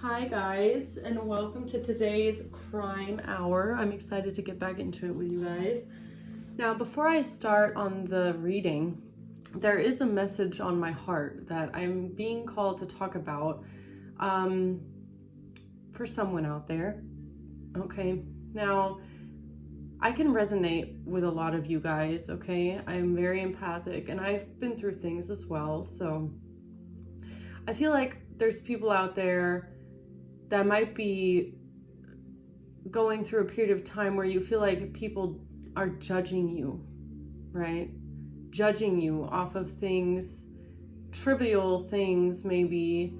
Hi guys, and welcome to today's crime hour. I'm excited to get back into it with you guys. Now, before I start on the reading, there is a message on my heart that I'm being called to talk about for someone out there. Okay, now I can resonate with a lot of you guys, okay? I'm very empathic and I've been through things as well, so I feel like there's people out there that might be going through a period of time where you feel like people are judging you, right? Judging you off of things, trivial things maybe,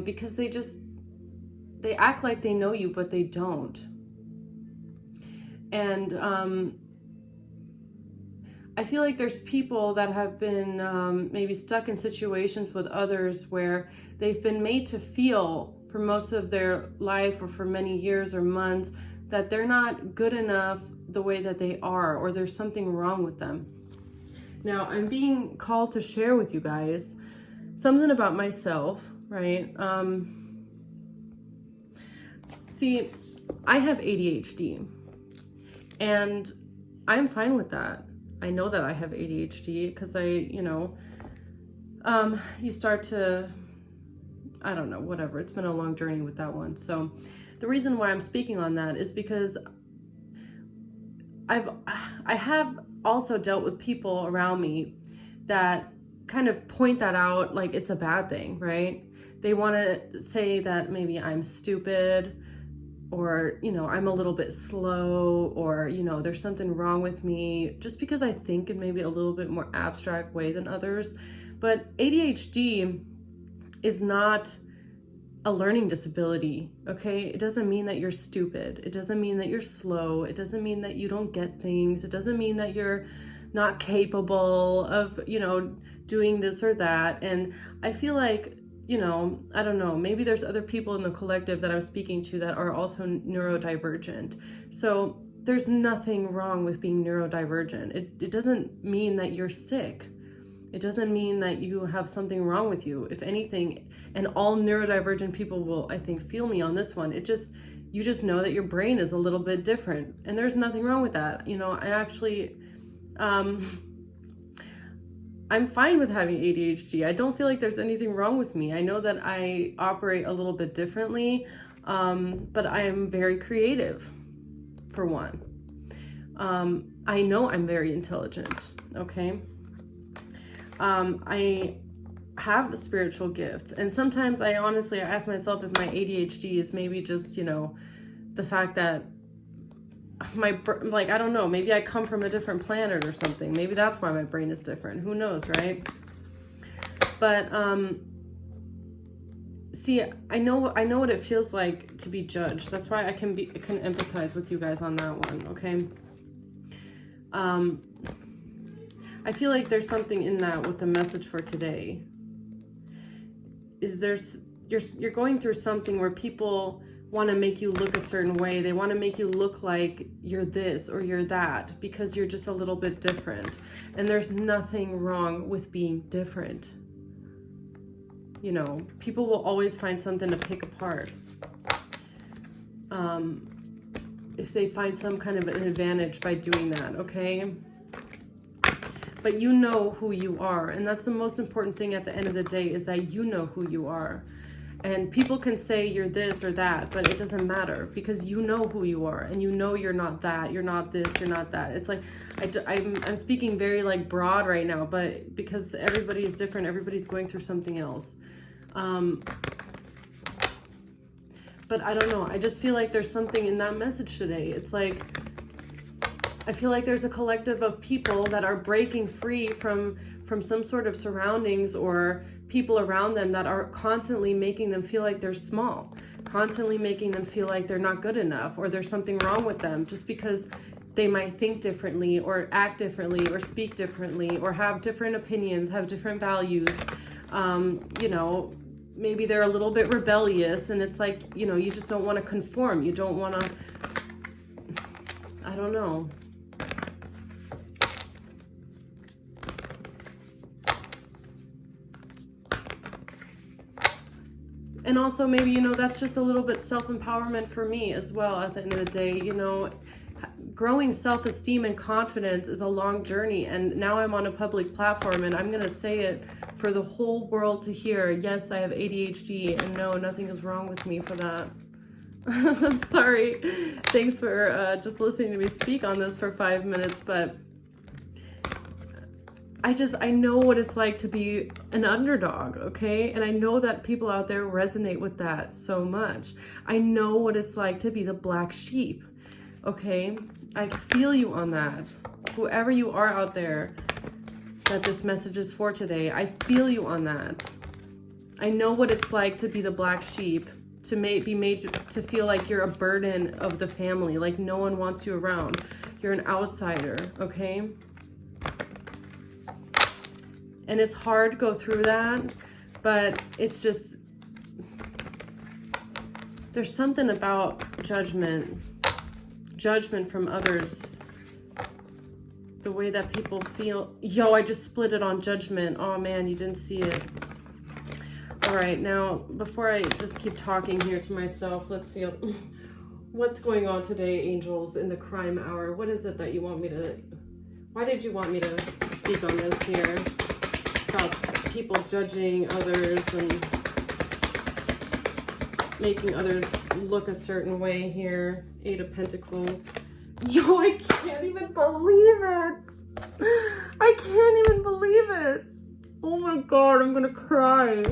because they act like they know you, but they don't. And I feel like there's people that have been maybe stuck in situations with others where they've been made to feel for most of their life or for many years or months that they're not good enough the way that they are, or there's something wrong with them. Now, I'm being called to share with you guys something about myself, right? See, I have ADHD, and I'm fine with that. I know that I have ADHD because you start to, I don't know, whatever. It's been a long journey with that one. So the reason why I'm speaking on that is because I have also dealt with people around me that kind of point that out like it's a bad thing, right? They want to say that maybe I'm stupid, or, I'm a little bit slow, or, there's something wrong with me just because I think in maybe a little bit more abstract way than others. But ADHD is not a learning disability, okay? It doesn't mean that you're stupid. It doesn't mean that you're slow. It doesn't mean that you don't get things. It doesn't mean that you're not capable of, doing this or that. And I feel like, I don't know, maybe there's other people in the collective that I'm speaking to that are also neurodivergent. So there's nothing wrong with being neurodivergent. It doesn't mean that you're sick. It doesn't mean that you have something wrong with you. If anything, and all neurodivergent people will, I think, feel me on this one. You just know that your brain is a little bit different, and there's nothing wrong with that. I actually, I'm fine with having ADHD. I don't feel like there's anything wrong with me. I know that I operate a little bit differently, but I am very creative, for one. I know I'm very intelligent, okay? I have spiritual gifts, and sometimes I ask myself if my ADHD is maybe just, the fact that I don't know, maybe I come from a different planet or something. Maybe that's why my brain is different. Who knows, right? But see, I know what it feels like to be judged. That's why I can empathize with you guys on that one, okay? I feel like there's something in that with the message for today. You're going through something where people want to make you look a certain way. They want to make you look like you're this or you're that because you're just a little bit different. And there's nothing wrong with being different. People will always find something to pick apart. If they find some kind of an advantage by doing that, okay? But you know who you are, and that's the most important thing at the end of the day, is that you know who you are. And people can say you're this or that, but it doesn't matter because you know who you are, and you're not that, you're not this, you're not that. It's like I'm speaking very broad right now, but because everybody is different, everybody's going through something else. But I don't know. I just feel like there's something in that message today. It's like, I feel like there's a collective of people that are breaking free from some sort of surroundings or people around them that are constantly making them feel like they're small, constantly making them feel like they're not good enough or there's something wrong with them just because they might think differently or act differently or speak differently or have different opinions, have different values. Maybe they're a little bit rebellious, and it's like, you just don't want to conform. You don't want to, I don't know. And also maybe, you know, that's just a little bit self-empowerment for me as well at the end of the day. You know, growing self-esteem and confidence is a long journey, and now I'm on a public platform and I'm gonna say it for the whole world to hear. Yes, I have ADHD, and no, nothing is wrong with me for that. I'm sorry. Thanks for just listening to me speak on this for 5 minutes, but I know what it's like to be an underdog, okay? And I know that people out there resonate with that so much. I know what it's like to be the black sheep, okay? I feel you on that. Whoever you are out there that this message is for today, I feel you on that. I know what it's like to be the black sheep, to be made to feel like you're a burden of the family, like no one wants you around. You're an outsider, okay? And it's hard to go through that, but it's just, there's something about judgment from others, the way that people feel. Yo, I just split it on judgment. Oh man, you didn't see it. All right, now, before I just keep talking here to myself, let's see what's going on today, angels, in the crime hour. What is it that you want me to, why did you want me to speak on this here? About people judging others and making others look a certain way here. 8 of Pentacles. Yo, I can't even believe it. I can't even believe it. Oh my God, I'm gonna cry.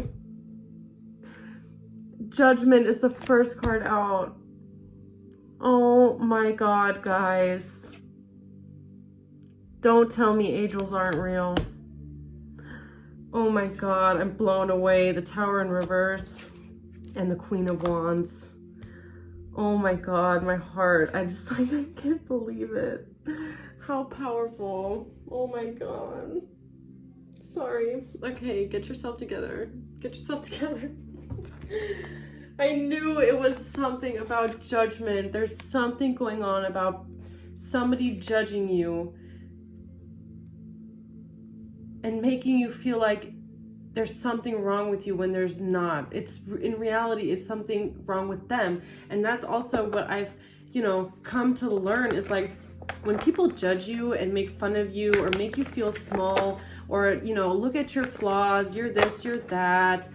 Judgment is the first card out. Oh my God, guys. Don't tell me angels aren't real. Oh my God, I'm blown away. The Tower in reverse and the Queen of Wands. Oh my God, my heart. I can't believe it. How powerful. Oh my God. Sorry. Okay, get yourself together. Get yourself together. I knew it was something about judgment. There's something going on about somebody judging you and making you feel like there's something wrong with you when there's not. It's, in reality, it's something wrong with them. And that's also what I've, you know, come to learn is like, when people judge you and make fun of you or make you feel small or, you know, look at your flaws, you're this, you're that,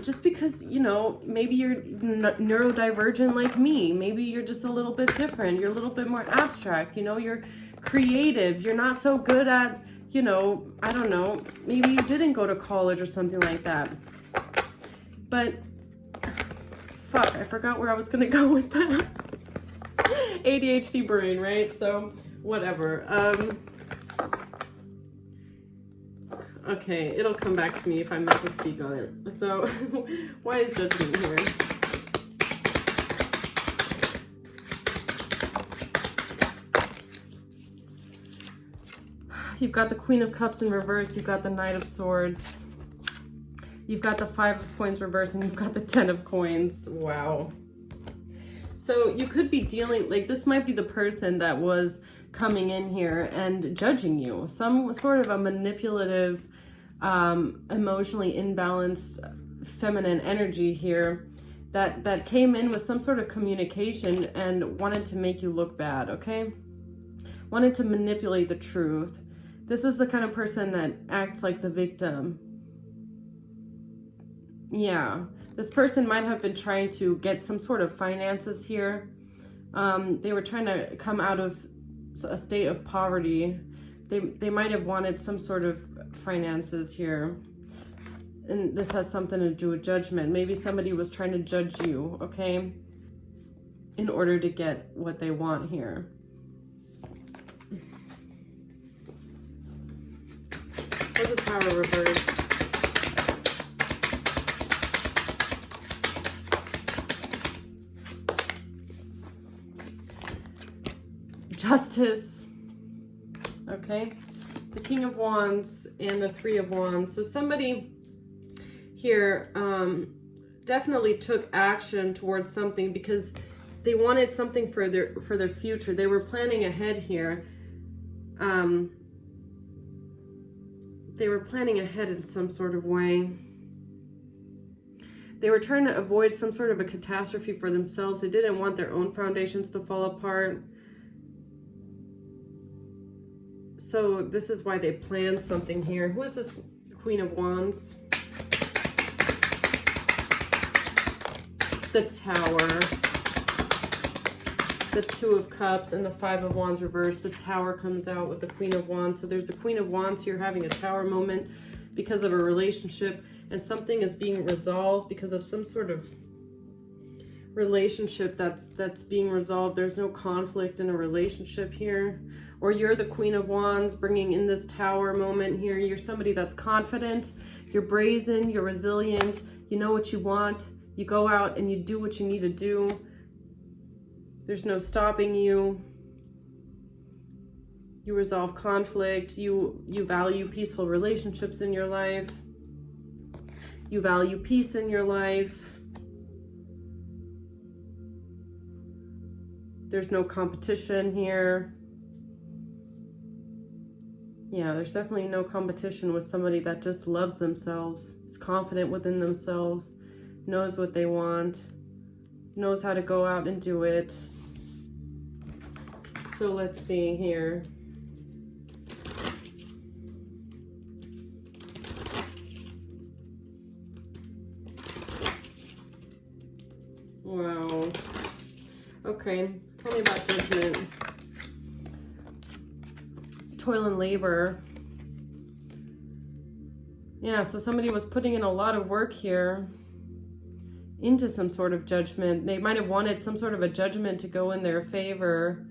just because, you know, maybe you're neurodivergent like me, maybe you're just a little bit different, you're a little bit more abstract, you know, you're creative, you're not so good at, you know, I don't know, maybe you didn't go to college or something like that. But, fuck, I forgot where I was gonna go with that. ADHD brain, right? So, whatever. Okay, it'll come back to me if I'm meant to speak on it. So, why is judgment here? You've got the Queen of Cups in reverse, you've got the Knight of Swords, you've got the 5 of Coins reverse, and you've got the 10 of Coins. Wow. So you could be dealing, like this might be the person that was coming in here and judging you. Some sort of a manipulative, emotionally imbalanced feminine energy here that came in with some sort of communication and wanted to make you look bad, okay? Wanted to manipulate the truth. This is the kind of person that acts like the victim. Yeah, this person might have been trying to get some sort of finances here. They were trying to come out of a state of poverty. They might have wanted some sort of finances here. And this has something to do with judgment. Maybe somebody was trying to judge you, okay? In order to get what they want here. Where's the Tower reverse? Justice. Okay. The King of Wands and the 3 of Wands. So somebody here definitely took action towards something because they wanted something for their future. They were planning ahead here. They were planning ahead in some sort of way. They were trying to avoid some sort of a catastrophe for themselves. They didn't want their own foundations to fall apart. So this is why they planned something here. Who is this Queen of Wands? The Tower. The Two of Cups and the Five of Wands reversed. The Tower comes out with the Queen of Wands. So there's the Queen of Wands here having a Tower moment because of a relationship, and something is being resolved because of some sort of relationship that's being resolved. There's no conflict in a relationship here. Or you're the Queen of Wands bringing in this Tower moment here. You're somebody that's confident, you're brazen, you're resilient, you know what you want, you go out and you do what you need to do. There's no stopping you. You resolve conflict. You value peaceful relationships in your life. You value peace in your life. There's no competition here. Yeah, there's definitely no competition with somebody that just loves themselves, is confident within themselves, knows what they want, knows how to go out and do it. So let's see here. Wow. Okay, tell me about judgment. Toil and labor. Yeah, so somebody was putting in a lot of work here into some sort of judgment. They might have wanted some sort of a judgment to go in their favor,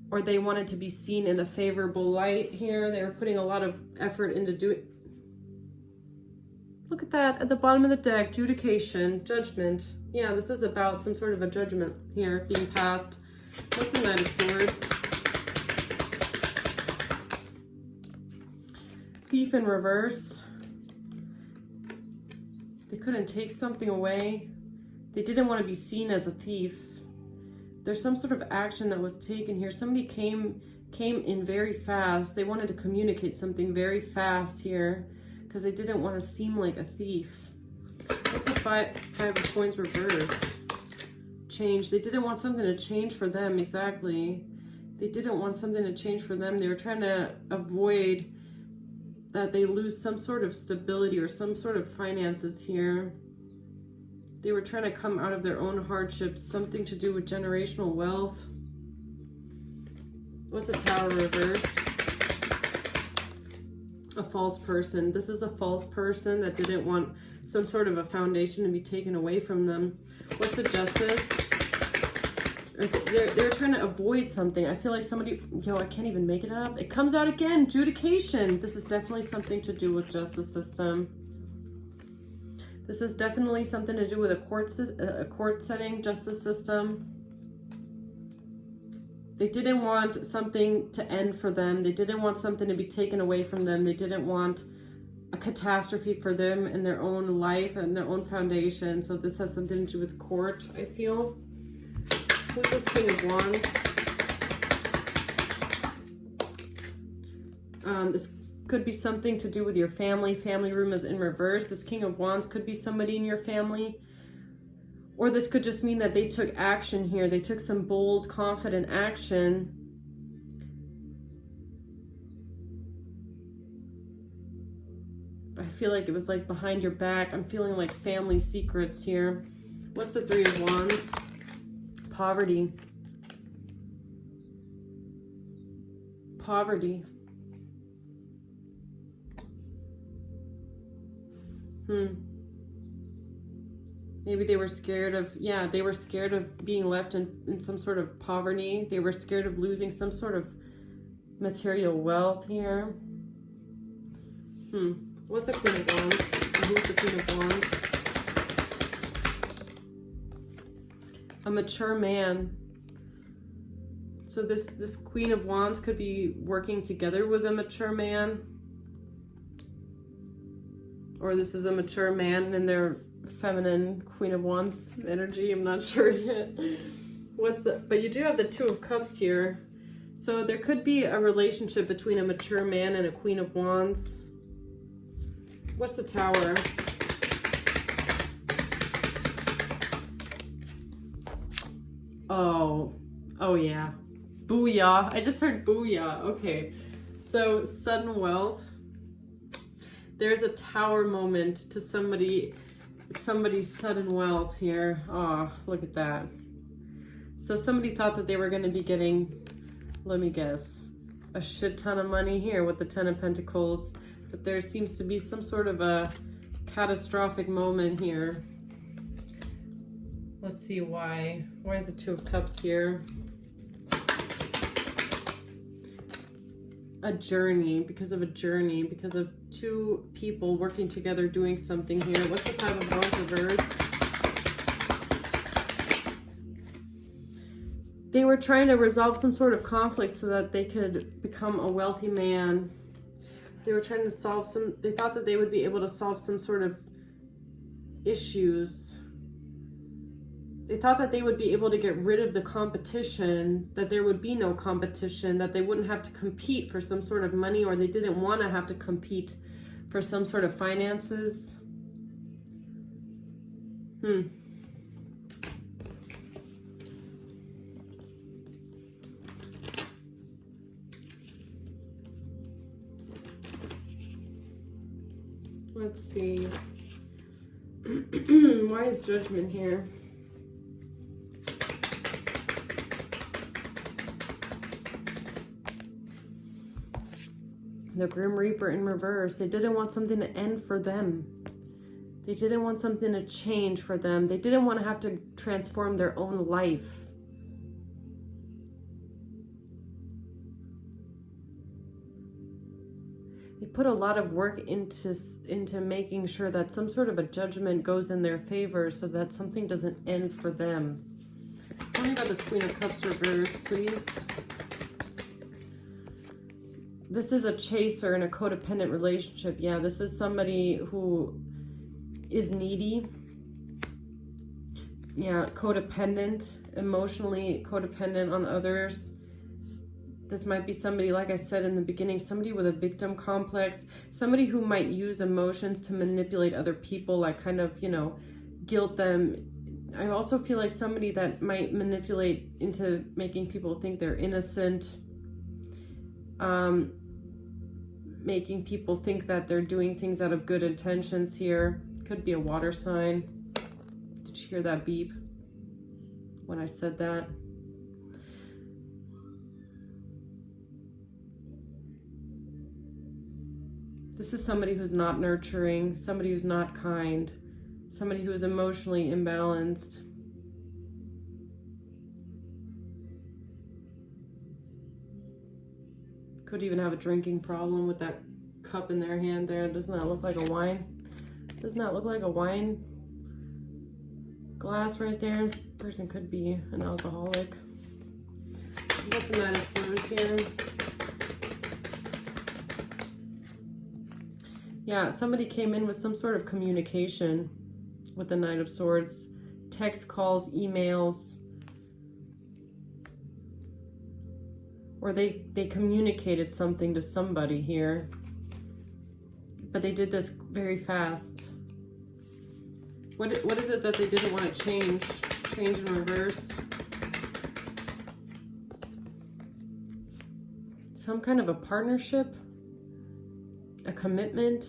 or they wanted to be seen in a favorable light here. They were putting a lot of effort into doing. Look at that at the bottom of the deck, adjudication, judgment. Yeah, this is about some sort of a judgment here being passed. What's the Knight of Swords? Thief in reverse. They couldn't take something away. They didn't want to be seen as a thief. There's some sort of action that was taken here. Somebody came in very fast. They wanted to communicate something very fast here because they didn't want to seem like a thief. What's the five of coins reversed? Change. They didn't want something to change for them. Exactly. They didn't want something to change for them. They were trying to avoid that they lose some sort of stability or some sort of finances here. They were trying to come out of their own hardships, something to do with generational wealth. What's the Tower reverse? A false person. This is a false person that didn't want some sort of a foundation to be taken away from them. What's the Justice? They're trying to avoid something. I feel like somebody, I can't even make it up. It comes out again, adjudication. This is definitely something to do with justice system. This is definitely something to do with a court setting, justice system. They didn't want something to end for them. They didn't want something to be taken away from them. They didn't want a catastrophe for them in their own life and their own foundation. So this has something to do with court, I feel. Who's this King of Wands? This could be something to do with your family. Family room is in reverse. This King of Wands could be somebody in your family. Or this could just mean that they took action here. They took some bold, confident action. I feel like it was like behind your back. I'm feeling like family secrets here. What's the Three of Wands? Poverty. Poverty. Maybe they were scared of, they were scared of being left in some sort of poverty. They were scared of losing some sort of material wealth here. What's the Queen of Wands? Who's the Queen of Wands? A mature man. So this Queen of Wands could be working together with a mature man. Or this is a mature man in their feminine Queen of Wands energy. I'm not sure yet. But you do have the Two of Cups here. So there could be a relationship between a mature man and a Queen of Wands. What's the Tower? Oh, oh yeah. Booyah. I just heard booyah. Okay. So sudden wealth. There's a tower moment to somebody's sudden wealth here. Oh, look at that. So somebody thought that they were going to be getting, let me guess, a shit ton of money here with the Ten of Pentacles. But there seems to be some sort of a catastrophic moment here. Let's see why. Why is the Two of Cups here? A journey, because of two people working together doing something here. What's the Five of Wands reversed? They were trying to resolve some sort of conflict so that they could become a wealthy man. They were trying to solve they thought that they would be able to solve some sort of issues. They thought that they would be able to get rid of the competition, that there would be no competition, that they wouldn't have to compete for some sort of money, or they didn't want to have to compete for some sort of finances. Let's see. Why is Judgment here? The Grim Reaper in reverse. They didn't want something to end for them. They didn't want something to change for them. They didn't want to have to transform their own life. They put a lot of work into making sure that some sort of a judgment goes in their favor so that something doesn't end for them. Tell me about this Queen of Cups reverse, please. This is a chaser in a codependent relationship. Yeah, this is somebody who is needy. Yeah, codependent, emotionally codependent on others. This might be somebody, like I said in the beginning, somebody with a victim complex, somebody who might use emotions to manipulate other people, like kind of, you know, guilt them. I also feel like somebody that might manipulate into making people think they're innocent, making people think that they're doing things out of good intentions here. Could be a water sign. Did you hear that beep when I said that? This is somebody who's not nurturing, somebody who's not kind, somebody who is emotionally imbalanced. Could even have a drinking problem with that cup in their hand there. Doesn't that look like a wine? Doesn't that look like a wine glass right there? This person could be an alcoholic. What's the Knight of Swords here? Yeah, somebody came in with some sort of communication with the Knight of Swords. Text, calls, emails. Or they communicated something to somebody here. But they did this very fast. What is it that they didn't want to change? Change in reverse. Some kind of a partnership? A commitment?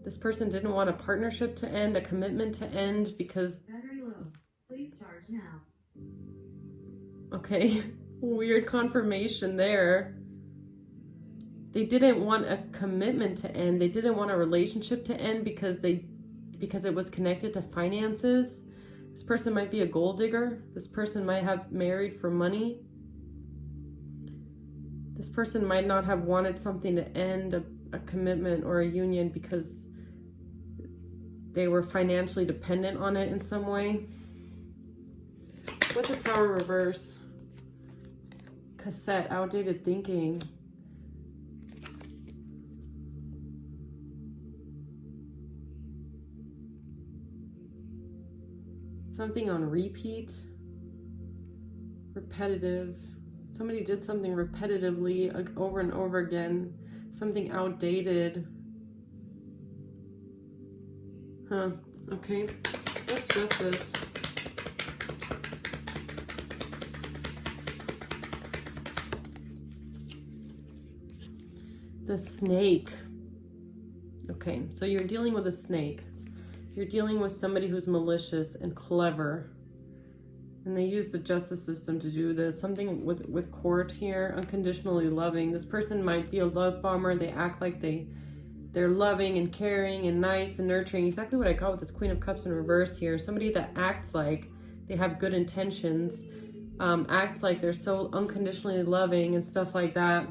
This person didn't want a partnership to end, a commitment to end because... Battery low. Please charge now. Okay, weird confirmation there. They didn't want a commitment to end. They didn't want a relationship to end because it was connected to finances. This person might be a gold digger. This person might have married for money. This person might not have wanted something to end, a commitment or a union, because they were financially dependent on it in some way. What's the Tower reverse? Cassette, outdated thinking. Something on repeat. Repetitive. Somebody did something repetitively, like over and over again. Something outdated. Huh, okay. What's justice? The snake. Okay, so you're dealing with a snake. You're dealing with somebody who's malicious and clever. And they use the justice system to do this. Something with court here, unconditionally loving. This person might be a love bomber. They act like they're loving and caring and nice and nurturing. Exactly what I got with this Queen of Cups in reverse here. Somebody that acts like they have good intentions, acts like they're so unconditionally loving and stuff like that.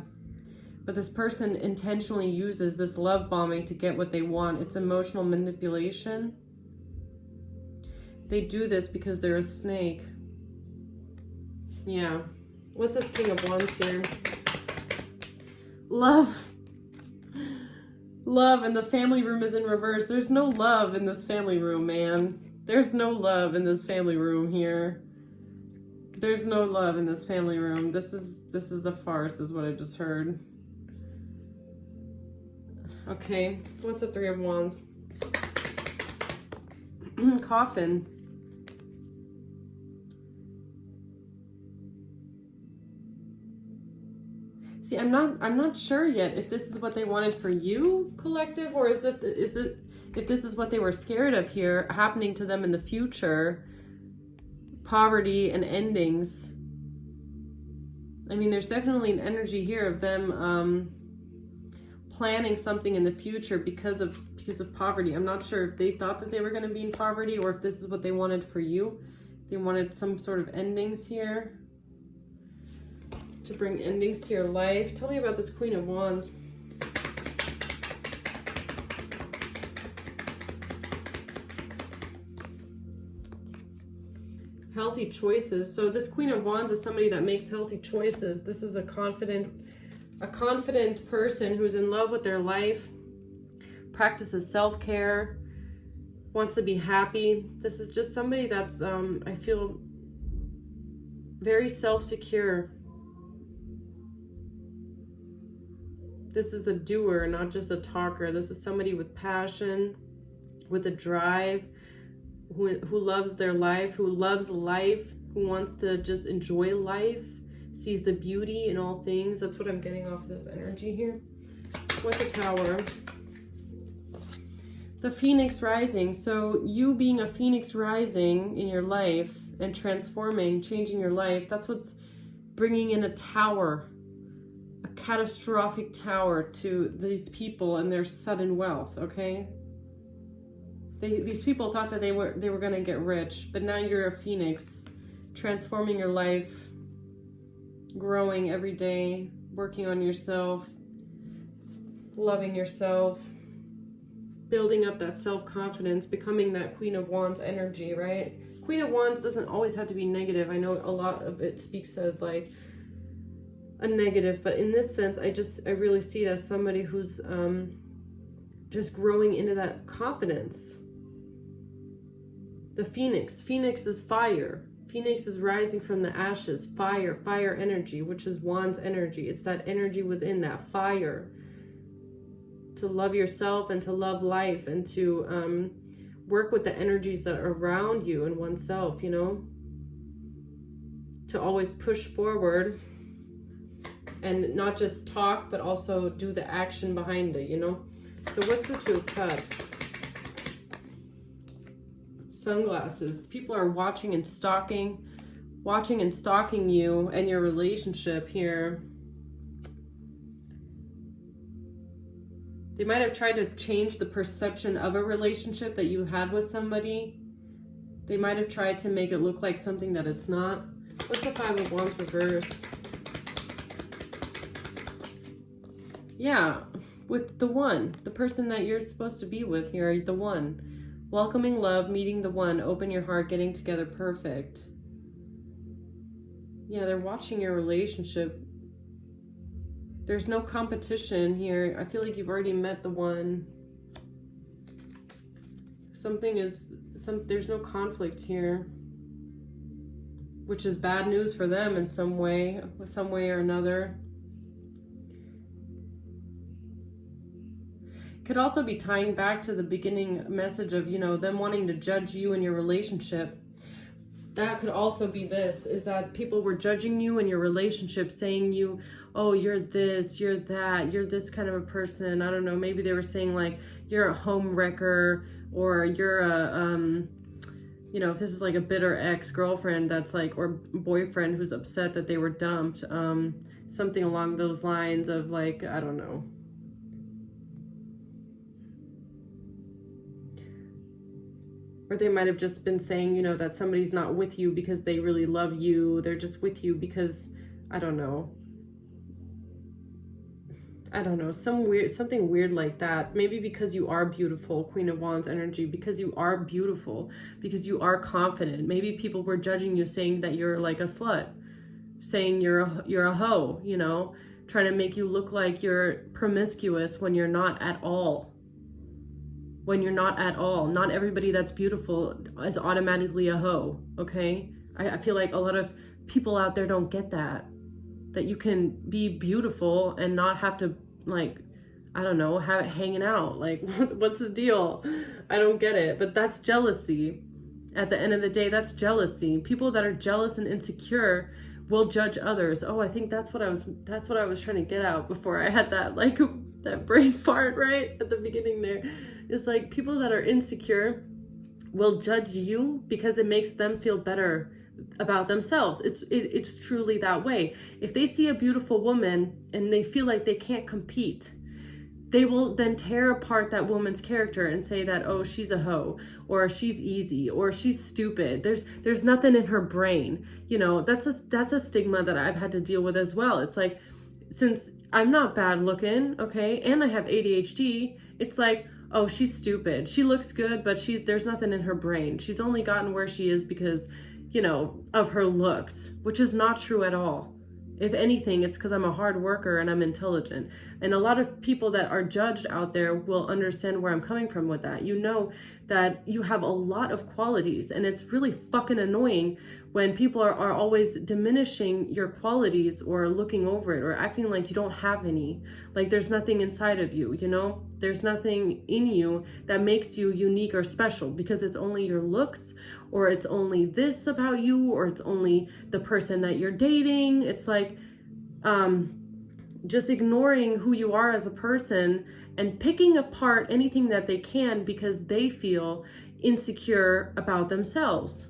But this person intentionally uses this love bombing to get what they want. It's emotional manipulation. They do this because they're a snake. Yeah. What's this King of Wands here? Love. Love, and the family room is in reverse. There's no love in this family room, man. There's no love in this family room here. There's no love in this family room. This is a farce, is what I just heard. Okay, what's the Three of Wands? Coffin. See, I'm not sure yet if this is what they wanted for you, collective, or if this is what they were scared of here happening to them in the future. Poverty and endings. I mean, there's definitely an energy here of them planning something in the future because of poverty. I'm not sure if they thought that they were going to be in poverty or if this is what they wanted for you. They wanted some sort of endings here. To bring endings to your life. Tell me about this Queen of Wands. Healthy choices. So this Queen of Wands is somebody that makes healthy choices. This is a confident person who's in love with their life, practices self-care, wants to be happy. This is just somebody that's, I feel, very self-secure. This is a doer, not just a talker. This is somebody with passion, with a drive, who loves their life, who loves life, who wants to just enjoy life, sees the beauty in all things. That's what I'm getting off of this energy here. What's the Tower? The Phoenix rising. So you being a Phoenix rising in your life and transforming, changing your life, that's what's bringing in a tower. Catastrophic tower to these people and their sudden wealth. Okay, these people thought that they were going to get rich, but now you're a phoenix, transforming your life, growing every day, working on yourself, loving yourself, building up that self-confidence, becoming that Queen of Wands energy, right? Queen of Wands doesn't always have to be negative. I know a lot of it speaks as like a negative, but in this sense, I really see it as somebody who's just growing into that confidence. The Phoenix is fire. Phoenix is rising from the ashes. Fire energy, which is Wands energy. It's that energy within that fire to love yourself and to love life and to work with the energies that are around you and oneself, you know, to always push forward. And not just talk, but also do the action behind it, you know? So what's the Two of Cups? Sunglasses. People are watching and stalking you and your relationship here. They might have tried to change the perception of a relationship that you had with somebody. They might have tried to make it look like something that it's not. What's the Five of Wands reverse? Yeah, with the one, the person that you're supposed to be with here, the one. Welcoming love, meeting the one, open your heart, getting together, perfect. Yeah, they're watching your relationship. There's no competition here. I feel like you've already met the one. There's no conflict here. Which is bad news for them in some way or another. Could also be tying back to the beginning message of, you know, them wanting to judge you in your relationship. That could also be this, is that people were judging you in your relationship, saying you, oh, you're this, you're that, you're this kind of a person. I don't know, maybe they were saying like, you're a home wrecker, or you're a, you know, if this is like a bitter ex-girlfriend that's like, or boyfriend who's upset that they were dumped, something along those lines of like, I don't know. Or they might have just been saying, you know, that somebody's not with you because they really love you. They're just with you because, I don't know, something weird like that. Maybe because you are beautiful, Queen of Wands energy, because you are beautiful, because you are confident. Maybe people were judging you, saying that you're like a slut, saying you're a hoe, you know, trying to make you look like you're promiscuous when you're not at all. When you're not at all. Not everybody that's beautiful is automatically a hoe, okay? I feel like a lot of people out there don't get that you can be beautiful and not have to, like, I don't know, have it hanging out. Like, what's the deal? I don't get it. But that's jealousy. At the end of the day, that's jealousy. People that are jealous and insecure will judge others. Oh, I think that's what I was trying to get out before I had that, like, that brain fart right at the beginning there. It's like people that are insecure will judge you because it makes them feel better about themselves. It's truly that way. If they see a beautiful woman and they feel like they can't compete, they will then tear apart that woman's character and say that, oh, she's a hoe, or she's easy, or she's stupid. There's nothing in her brain. You know, that's a stigma that I've had to deal with as well. It's like, since I'm not bad looking, okay, and I have ADHD, it's like, oh, she's stupid. She looks good, but there's nothing in her brain. She's only gotten where she is because, you know, of her looks, which is not true at all. If anything, it's because I'm a hard worker and I'm intelligent. And a lot of people that are judged out there will understand where I'm coming from with that. You know that you have a lot of qualities, and it's really fucking annoying when people are always diminishing your qualities or looking over it or acting like you don't have any. Like there's nothing inside of you, you know? There's nothing in you that makes you unique or special because it's only your looks, or it's only this about you, or it's only the person that you're dating. It's like just ignoring who you are as a person and picking apart anything that they can because they feel insecure about themselves.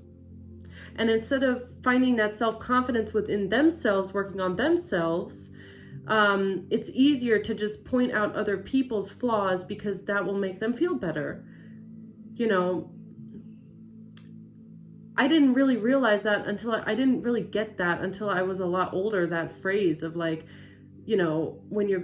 And instead of finding that self-confidence within themselves, working on themselves, it's easier to just point out other people's flaws because that will make them feel better. You know, I didn't really realize that I didn't really get that until I was a lot older, that phrase of like, you know, when you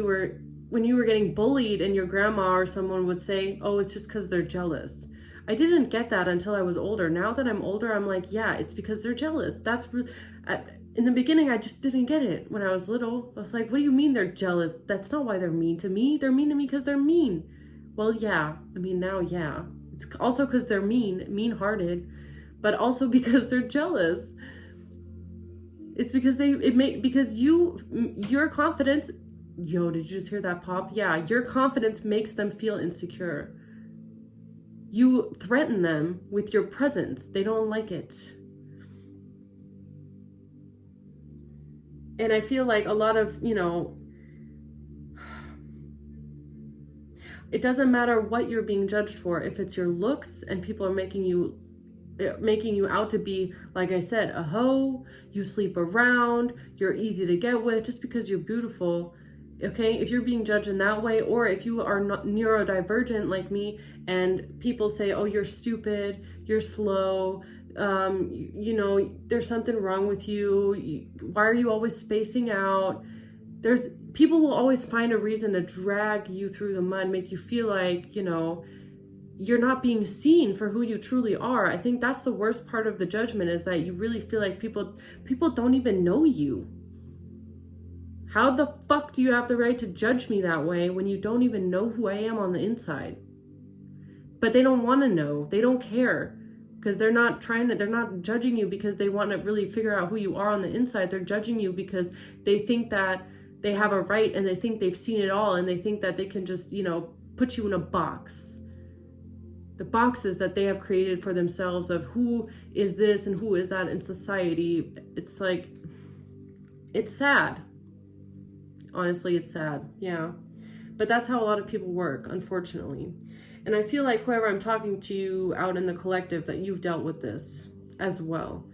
were getting bullied and your grandma or someone would say, oh, it's just because they're jealous. I didn't get that until I was older. Now that I'm older, I'm like, yeah, it's because they're jealous. In the beginning, I just didn't get it. When I was little, I was like, what do you mean they're jealous? That's not why they're mean to me. They're mean to me because they're mean. Well, yeah. I mean, now, yeah. It's also because they're mean-hearted, but also because they're jealous. It's because your confidence, yo, did you just hear that pop? Yeah, your confidence makes them feel insecure. You threaten them with your presence. They don't like it. And I feel like a lot of, you know, it doesn't matter what you're being judged for. If it's your looks and people are making you out to be, like I said, a hoe, you sleep around, you're easy to get with just because you're beautiful. Okay, if you're being judged in that way, or if you are not neurodivergent like me and people say, oh, you're stupid, you're slow, you know, there's something wrong with you, why are you always spacing out? People will always find a reason to drag you through the mud, make you feel like, you know, you're not being seen for who you truly are. I think that's the worst part of the judgment, is that you really feel like people don't even know you. How the fuck do you have the right to judge me that way when you don't even know who I am on the inside? But they don't want to know. They don't care. Because they're not judging you because they want to really figure out who you are on the inside. They're judging you because they think that they have a right, and they think they've seen it all, and they think that they can just, you know, put you in a box. The boxes that they have created for themselves of who is this and who is that in society. It's like, it's sad. Honestly, it's sad. Yeah. But that's how a lot of people work, unfortunately. And I feel like whoever I'm talking to out in the collective, that you've dealt with this as well.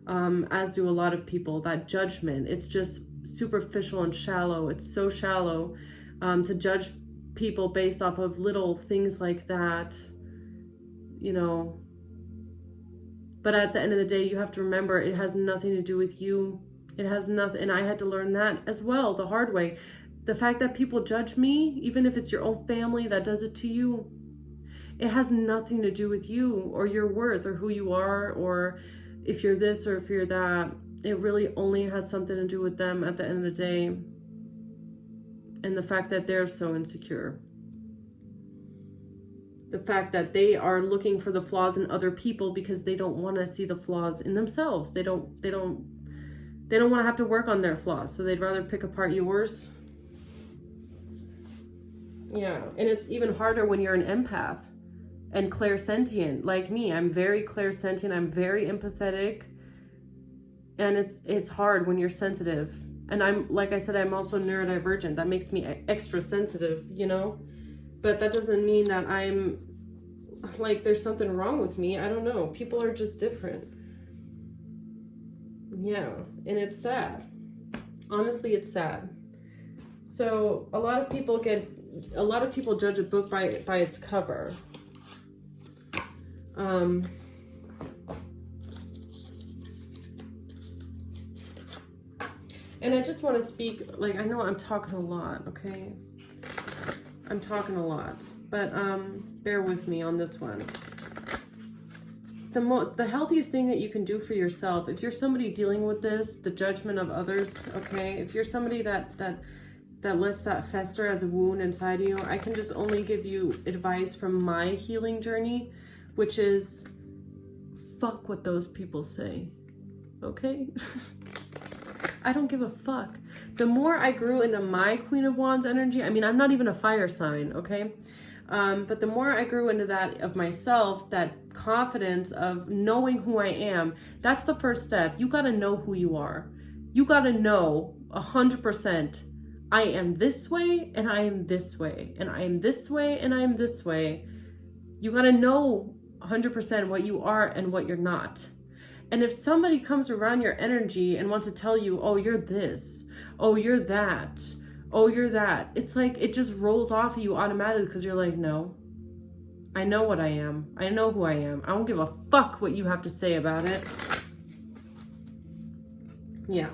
As do a lot of people. That judgment, it's just superficial and shallow. It's so shallow to judge people based off of little things like that, you know. But at the end of the day, you have to remember, it has nothing to do with you. It has nothing, and I had to learn that as well the hard way. The fact that people judge me, even if it's your own family that does it to you, it has nothing to do with you or your worth or who you are, or if you're this or if you're that. It really only has something to do with them at the end of the day, and the fact that they're so insecure. The fact that they are looking for the flaws in other people because they don't want to see the flaws in themselves. They don't want to have to work on their flaws, so they'd rather pick apart yours. Yeah, and it's even harder when you're an empath and clairsentient like me. I'm very clairsentient. I'm very empathetic, and it's hard when you're sensitive. And I'm, like I said, I'm also neurodivergent. That makes me extra sensitive, you know. But that doesn't mean that I'm like there's something wrong with me. I don't know. People are just different. Yeah, and it's sad. Honestly, it's sad. So a lot of people judge a book by its cover. And I just want to speak, like, I know I'm talking a lot, okay? I'm talking a lot, but bear with me on this one. The healthiest thing that you can do for yourself, if you're somebody dealing with this, the judgment of others, okay? If you're somebody that lets that fester as a wound inside you, I can just only give you advice from my healing journey, which is fuck what those people say, okay? I don't give a fuck. The more I grew into my Queen of Wands energy, I mean, I'm not even a fire sign, okay? But the more I grew into that of myself, that confidence of knowing who I am, that's the first step. You got to know who you are. You got to know 100%, I am this way and I am this way and I am this way and I am this way. You got to know 100% what you are and what you're not. And if somebody comes around your energy and wants to tell you, oh, you're this, oh, you're that, oh, you're that, it's like it just rolls off of you automatically because you're like, no, I know what I am. I know who I am. I don't give a fuck what you have to say about it. Yeah.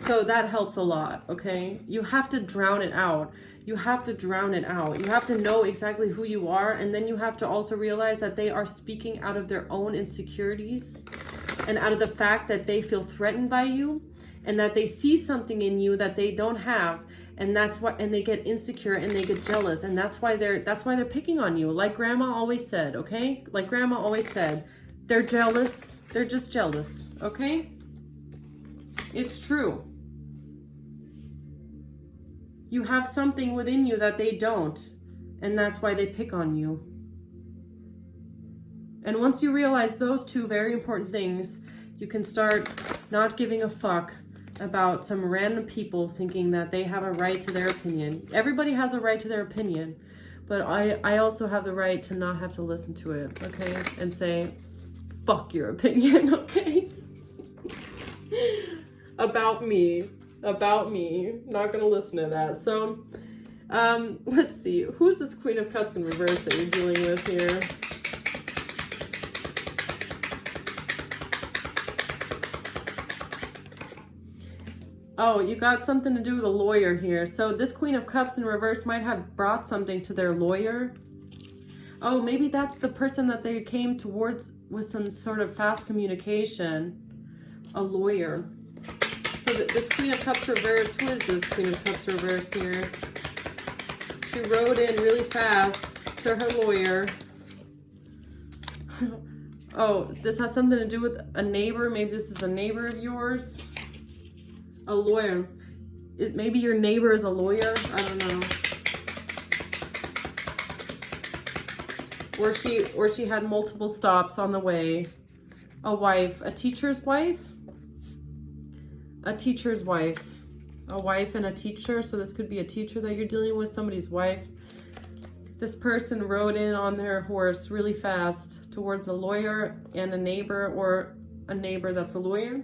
So that helps a lot, okay? You have to drown it out. You have to drown it out. You have to know exactly who you are, and then you have to also realize that they are speaking out of their own insecurities and out of the fact that they feel threatened by you and that they see something in you that they don't have, and that's why, and they get insecure and they get jealous, and that's why they're picking on you. Like grandma always said, okay? Like grandma always said, they're jealous. They're just jealous, okay? It's true. You have something within you that they don't, and that's why they pick on you. And once you realize those two very important things, you can start not giving a fuck about some random people thinking that they have a right to their opinion. Everybody has a right to their opinion, but I also have the right to not have to listen to it, okay? And say, fuck your opinion, okay? About me, not gonna listen to that. So let's see, who's this Queen of Cups in reverse that you're dealing with here? Oh, you got something to do with a lawyer here. So this Queen of Cups in reverse might have brought something to their lawyer. Oh, maybe that's the person that they came towards with some sort of fast communication. A lawyer. So this Queen of Cups reverse, who is this Queen of Cups reverse here? She rode in really fast to her lawyer. Oh, this has something to do with a neighbor. Maybe this is a neighbor of yours. A lawyer. maybe your neighbor is a lawyer. I don't know. Or she had multiple stops on the way. A wife, a teacher's wife? A teacher's wife. A wife and a teacher. So this could be a teacher that you're dealing with, somebody's wife. This person rode in on their horse really fast towards a lawyer and a neighbor, or a neighbor that's a lawyer.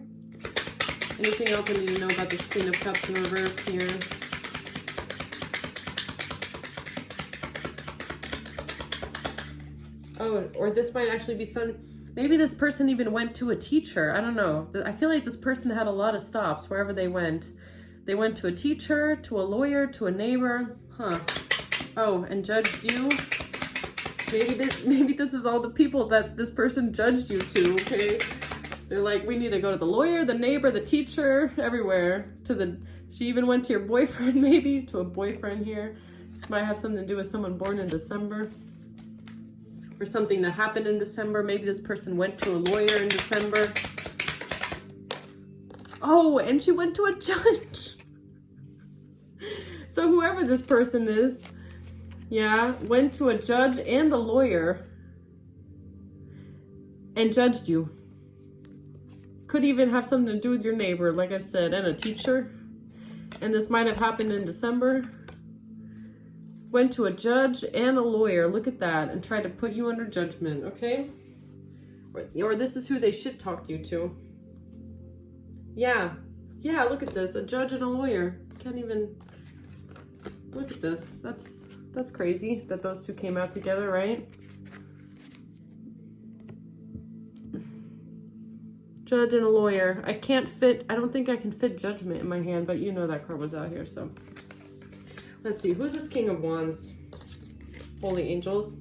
Anything else I need to know about this Queen of Cups in reverse here? Oh, or this might actually be maybe this person even went to a teacher. I don't know. I feel like this person had a lot of stops wherever they went. They went to a teacher, to a lawyer, to a neighbor. Huh. Oh, and judged you. Maybe this is all the people that this person judged you to, okay? They're like, we need to go to the lawyer, the neighbor, the teacher, everywhere. She even went to your boyfriend, maybe, to a boyfriend here. This might have something to do with someone born in December. Or something that happened in December. Maybe this person went to a lawyer in December. Oh, and she went to a judge. So whoever this person is, yeah, went to a judge and a lawyer and judged you. Could even have something to do with your neighbor, like I said, and a teacher. And this might have happened in December. Went to a judge and a lawyer, look at that, and tried to put you under judgment, okay? Or this is who they shit talked you to. Yeah, look at this, a judge and a lawyer. Can't even, look at this. That's crazy that those two came out together, right? Judge and a lawyer. I don't think I can fit judgment in my hand, but you know that card was out here, so. Let's see, who's this King of Wands? Holy angels.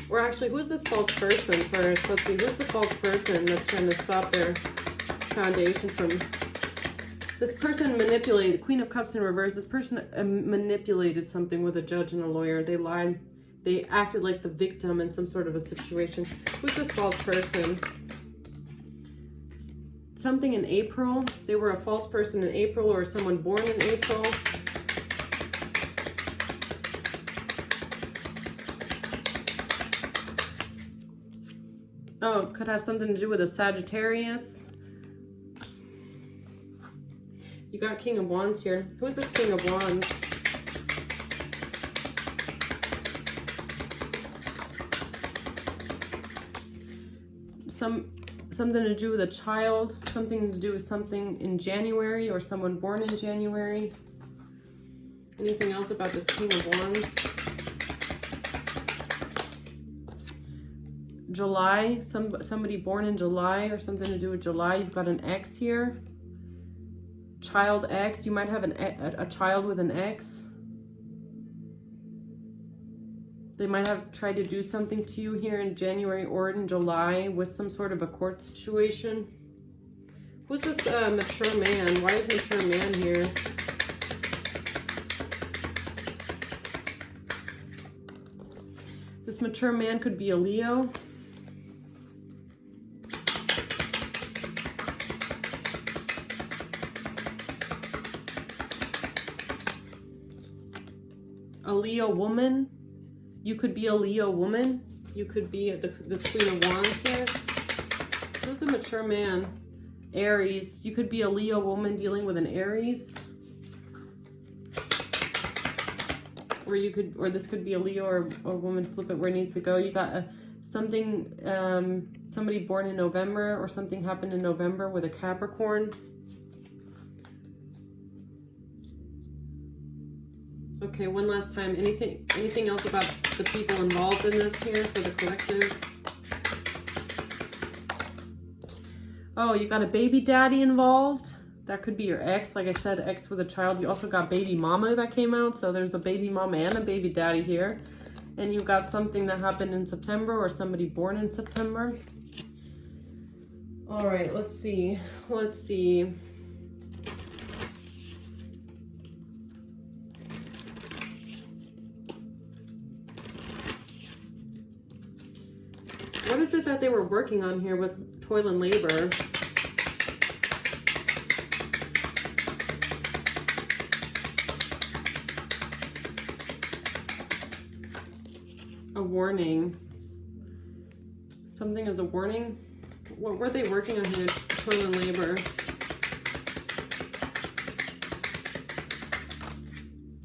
Or actually, who's this false person first? Let's see, who's the false person that's trying to stop their foundation from... This person manipulated, Queen of Cups in reverse, this person manipulated something with a judge and a lawyer. They lied. They acted like the victim in some sort of a situation. Who's this false person? Something in April. They were a false person in April, or someone born in April. Oh, could have something to do with a Sagittarius. You got King of Wands here. Who is this King of Wands? Something to do with a child, something to do with something in January, or someone born in January. Anything else about this King of Wands? July, somebody born in July, or something to do with July. You've got an X here. Child X, you might have a child with an X. They might have tried to do something to you here in January or in July with some sort of a court situation. Who's this mature man? Why is mature man here? This mature man could be a Leo. A Leo woman. You could be a Leo woman. You could be this Queen of Wands here. Who's the mature man? Aries. You could be a Leo woman dealing with an Aries. Or this could be a Leo or a woman, flip it where it needs to go. You got somebody born in November, or something happened in November with a Capricorn. Okay, one last time. Anything else about the people involved in this here for the collective? Oh, you got a baby daddy involved. That could be your ex. Like I said, ex with a child. You also got baby mama that came out. So there's a baby mama and a baby daddy here. And you got something that happened in September, or somebody born in September. All right, let's see. Let's see. What is it that they were working on here with toil and labor? A warning. Something as a warning. What were they working on here? Toil and labor.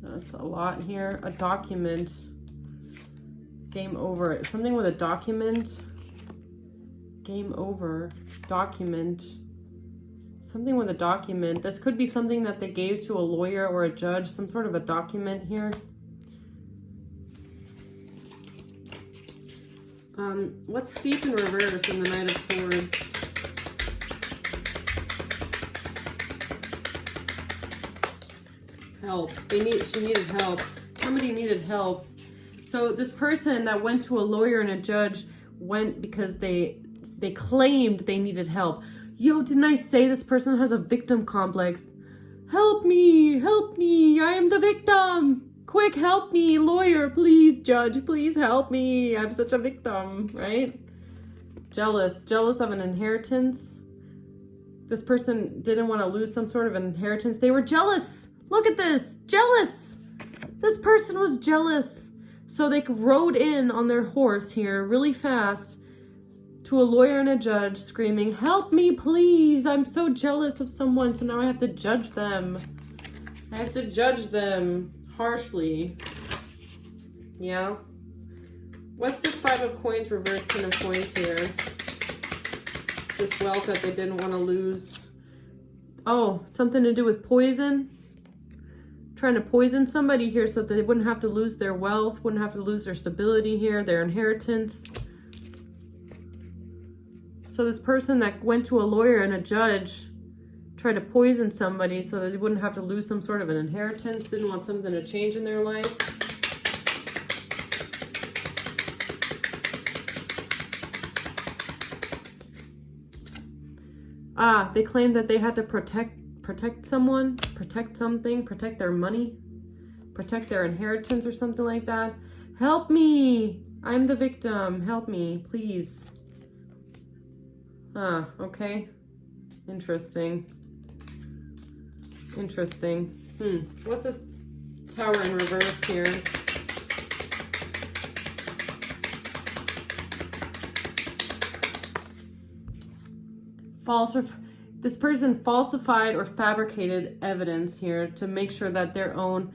That's a lot here. A document. Game over. Something with a document. Game over. Document. Something with a document. This could be something that they gave to a lawyer or a judge. Some sort of a document here. What's thief in reverse in the Knight of Swords? Help. She needed help. Somebody needed help. So this person that went to a lawyer and a judge went because they claimed they needed help. Yo, didn't I say this person has a victim complex? Help me, I am the victim. Quick, help me, lawyer, please, judge, please help me. I'm such a victim, right? Jealous of an inheritance. This person didn't want to lose some sort of inheritance. They were jealous. Look at this, jealous. This person was jealous. So they rode in on their horse here really fast to a lawyer and a judge screaming, help me, please. I'm so jealous of someone, so now I have to judge them. I have to judge them harshly. Yeah. What's this 5 of coins reverse 10 of coins here? This wealth that they didn't want to lose. Oh, something to do with poison? Trying to poison somebody here so that they wouldn't have to lose their wealth, wouldn't have to lose their stability here, their inheritance. So this person that went to a lawyer and a judge tried to poison somebody so that they wouldn't have to lose some sort of an inheritance, didn't want something to change in their life. They claimed that they had to protect someone, protect something, protect their money, protect their inheritance or something like that. Help me! I'm the victim. Help me, please. Okay. Interesting. What's this Tower in reverse here? This person falsified or fabricated evidence here to make sure that their own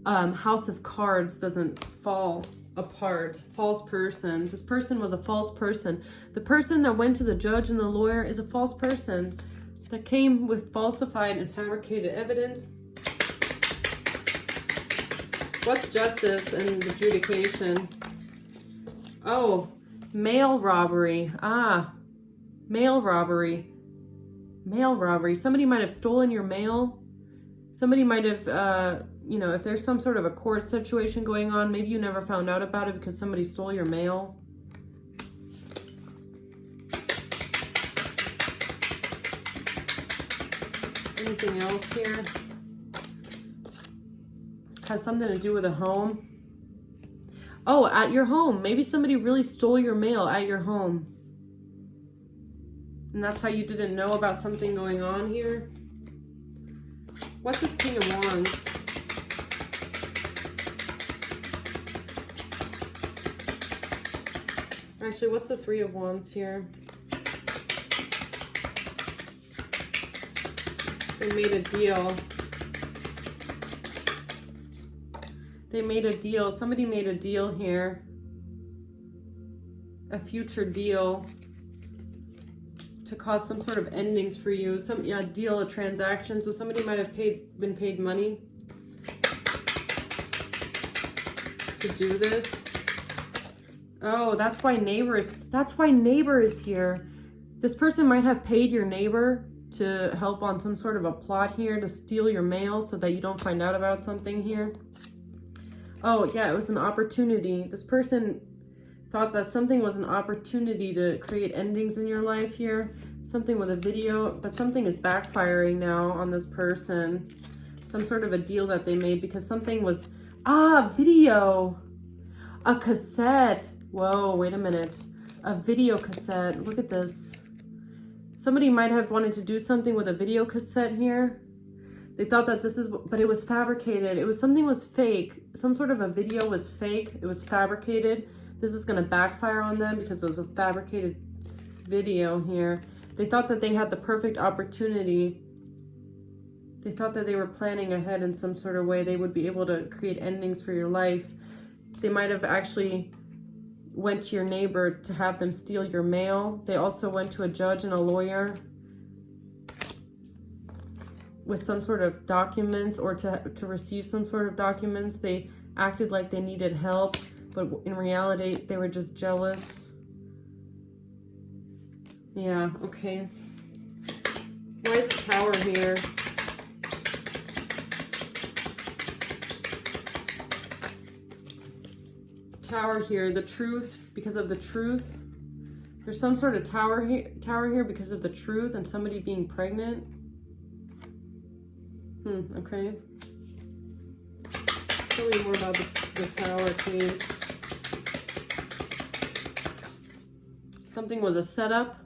house of cards doesn't fall apart. False person. This person was a false person. The person that went to the judge and the lawyer is a false person that came with falsified and fabricated evidence. What's justice and adjudication? Oh, mail robbery. Mail robbery. Mail robbery. Somebody might have stolen your mail. Somebody might have, if there's some sort of a court situation going on, maybe you never found out about it because somebody stole your mail. Anything else here? Has something to do with a home. Oh, at your home. Maybe somebody really stole your mail at your home. And that's how you didn't know about something going on here. What's this King of Wands? Actually, what's the 3 of Wands here? They made a deal. They made a deal. Somebody made a deal here. A future deal to cause some sort of endings for you. Deal, a transaction. So somebody might have been paid money to do this. Oh, that's why neighbor is here. This person might have paid your neighbor to help on some sort of a plot here to steal your mail so that you don't find out about something here. Oh, yeah, it was an opportunity. This person thought that something was an opportunity to create endings in your life here. Something with a video, but something is backfiring now on this person. Some sort of a deal that they made because something was, video. A cassette. Whoa, wait a minute. A video cassette. Look at this. Somebody might have wanted to do something with a video cassette here. They thought that but it was fabricated. Something was fake. Some sort of a video was fake. It was fabricated. This is going to backfire on them because it was a fabricated video here. They thought that they had the perfect opportunity. They thought that they were planning ahead in some sort of way. They would be able to create endings for your life. They might have actually went to your neighbor to have them steal your mail. They also went to a judge and a lawyer with some sort of documents, or to receive some sort of documents. They acted like they needed help, but in reality, they were just jealous. Yeah, okay. Why is the Tower here? Tower here, the truth, because of the truth. There's some sort of tower here because of the truth and somebody being pregnant. Okay. Tell me more about the Tower, please. Something was a setup.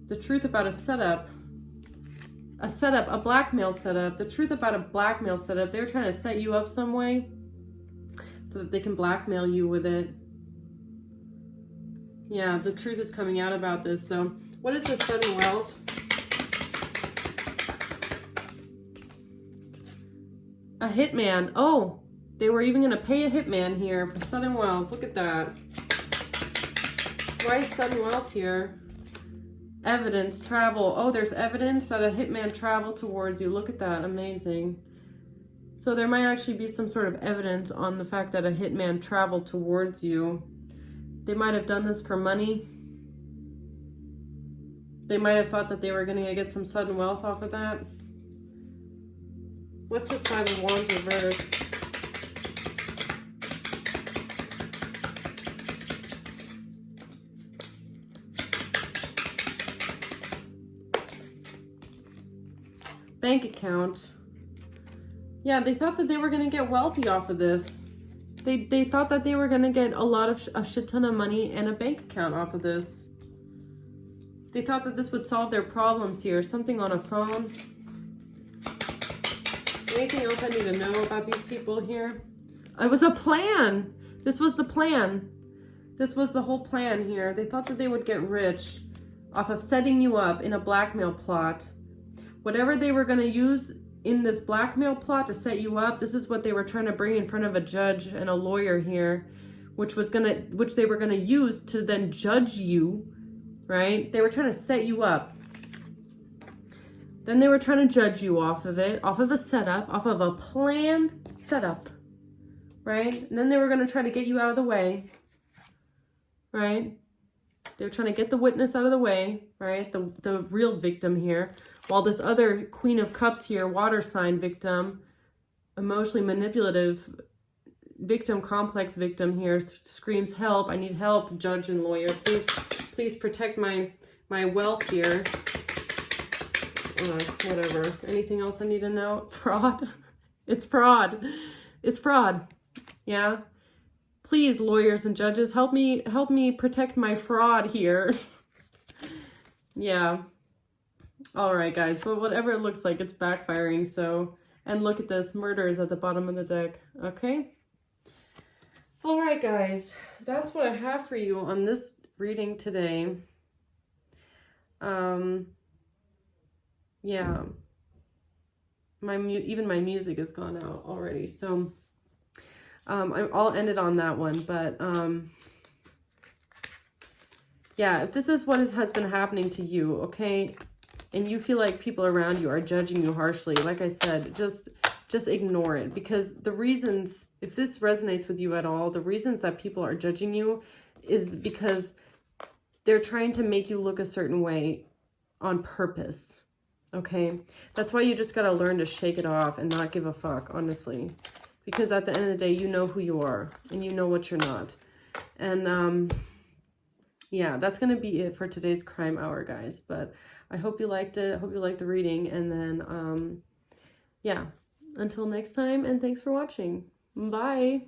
The truth about a setup. A blackmail setup. The truth about a blackmail setup. They were trying to set you up some way so that they can blackmail you with it. Yeah, the truth is coming out about this, though. What is this sudden wealth? A hitman. Oh, they were even going to pay a hitman here for sudden wealth. Look at that. Why is sudden wealth here? Evidence, travel. Oh, there's evidence that a hitman traveled towards you. Look at that. Amazing. So there might actually be some sort of evidence on the fact that a hitman traveled towards you. They might have done this for money. They might have thought that they were going to get some sudden wealth off of that. What's this Five of Wands reverse? Bank account. Yeah, they thought that they were going to get wealthy off of this. They thought that they were going to get a shit ton of money and a bank account off of this. They thought that this would solve their problems here. Something on a phone. Anything else I need to know about these people here? It was a plan. This was the plan. This was the whole plan here. They thought that they would get rich off of setting you up in a blackmail plot. Whatever they were going to use in this blackmail plot to set you up, this is what they were trying to bring in front of a judge and a lawyer here, which they were going to use to then judge you, right? They were trying to set you up. Then they were trying to judge you off of it, off of a setup, off of a planned setup, right? And then they were going to try to get you out of the way, right? They were trying to get the witness out of the way, right? The real victim here. While this other Queen of Cups here, water sign victim, emotionally manipulative victim, complex victim here, screams, help, I need help, judge and lawyer. Please protect my wealth here. Whatever. Anything else I need to know? Fraud? It's fraud. It's fraud. Yeah? Please, lawyers and judges, help me protect my fraud here. Yeah. All right, guys. But whatever it looks like, it's backfiring. So, and look at this. Murder is at the bottom of the deck. Okay? All right, guys. That's what I have for you on this reading today. Yeah. Even my music has gone out already. So, I'll end it on that one. But, yeah, if this is what has been happening to you, okay, and you feel like people around you are judging you harshly, like I said, just ignore it. Because the reasons, if this resonates with you at all, the reasons that people are judging you is because they're trying to make you look a certain way on purpose, okay? That's why you just got to learn to shake it off and not give a fuck, honestly. Because at the end of the day, you know who you are and you know what you're not. And, yeah, that's going to be it for today's Crime Hour, guys. But I hope you liked it. I hope you liked the reading. And then, yeah, until next time. And thanks for watching. Bye.